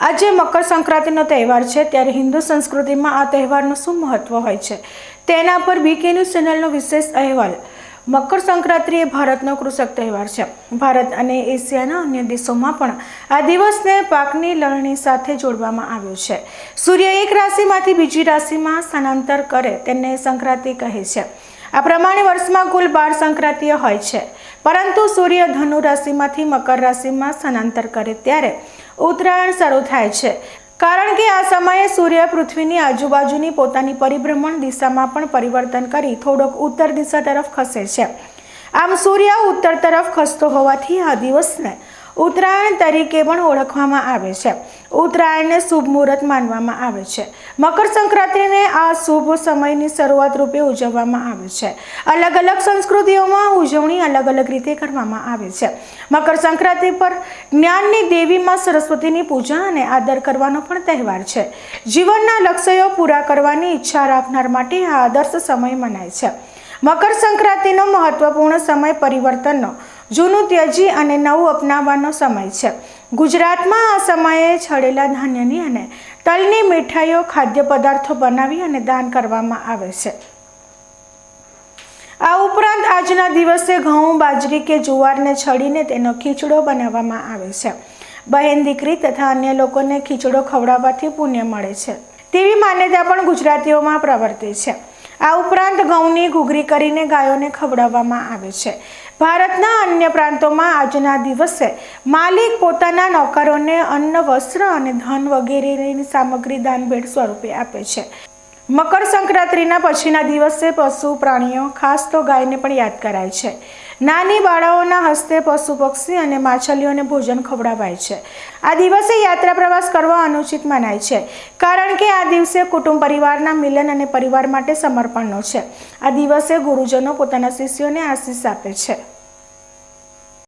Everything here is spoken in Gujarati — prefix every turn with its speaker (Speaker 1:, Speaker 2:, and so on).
Speaker 1: આજે મકર સંક્રાંતિનો તહેવાર છે, ત્યારે હિન્દુ સંસ્કૃતિમાં આ તહેવારનું શું મહત્વ હોય છે તેના પર બીકે ન્યૂઝ ચેનલનો વિશેષ અહેવાલ। મકર સંક્રાંતિ એ ભારતનો કૃષક તહેવાર છે। ભારત અને એશિયાના અન્ય દેશોમાં પણ આ દિવસને પાકની લણણી સાથે જોડવામાં આવ્યો છે। સૂર્ય એક રાશિમાંથી બીજી રાશિમાં સ્થાનાંતર કરે તેને સંક્રાંતિ કહે છે। આ પ્રમાણે વર્ષમાં કુલ 12 સંક્રાંતિઓ હોય છે, પરંતુ સૂર્ય ધનુ રાશિમાંથી મકર રાશિમાં સ્થાનાંતર કરે ત્યારે ઉત્તરાયણ શરૂ થાય છે, કારણ કે આ સમયે સૂર્ય પૃથ્વીની આજુબાજુની પોતાની પરિભ્રમણ દિશામાં પણ પરિવર્તન કરી થોડોક ઉત્તર દિશા તરફ ખસે છે। આમ સૂર્ય ઉત્તર તરફ ખસતો હોવાથી આ દિવસને ઉત્તરાયણ તરીકે પણ ઓળખવામાં આવે છે। ઉત્તરાયણને શુભ મુહૂર્ત માનવામાં આવે છે। મકર સંક્રાંતિને આ શુભ સમયની શરૂઆત રૂપે ઉજવવામાં આવે છે। અલગ અલગ સંસ્કૃતિઓમાં ઉજવણી અલગ અલગ રીતે કરવામાં આવે છે। મકર સંક્રાંતિ પર જ્ઞાનની દેવી માં સરસ્વતીની પૂજા અને આદર કરવાનો પણ તહેવાર છે। જીવનના લક્ષ્યો પૂરા કરવાની ઈચ્છા રાખનાર માટે આ આદર્શ સમય મનાય છે। મકર સંક્રાંતિનો મહત્વપૂર્ણ સમય પરિવર્તનનો, જૂનું ત્યજી અને નવું અપનાવવાનો સમય છે। ગુજરાતમાં આ સમયે છળેલા ધાન્યની અને તલની મીઠાઈઓ, ખાદ્ય પદાર્થો બનાવી અને દાન કરવામાં આવે છે। આ ઉપરાંત આજના દિવસે ઘઉં, બાજરી કે જુવારને છડીને તેનો ખીચડો બનાવવામાં આવે છે। બહેન, દીકરી તથા અન્ય લોકોને ખીચડો ખવડાવવાથી પુણ્ય મળે છે તેવી માન્યતા પણ ગુજરાતીઓમાં પ્રવર્તે છે। આ ઉપરાંત ઘઉંની ઘૂઘરી કરીને ગાયોને ખવડાવવામાં આવે છે। ભારતના અન્ય પ્રાંતોમાં આજના દિવસે માલિક પોતાના નોકરોને અન્ન, વસ્ત્ર અને ધન વગેરેની સામગ્રી દાન ભેટ સ્વરૂપે આપે છે। મકર સંક્રાંતિના પછીના દિવસે પશુ પ્રાણીઓ, ખાસ તો ગાયને પણ યાદ કરાય છે। નાની બાળાઓના હસ્તે પશુ પક્ષી અને માછલીઓને ભોજન ખવડાવાય છે। આ દિવસે યાત્રા પ્રવાસ કરવા અનુચિત મનાય છે, કારણ કે આ દિવસે કુટુંબ પરિવારના મિલન અને પરિવાર માટે સમર્પણનો છે। આ દિવસે ગુરુજનો પોતાના શિષ્યોને આશીષ આપે છે।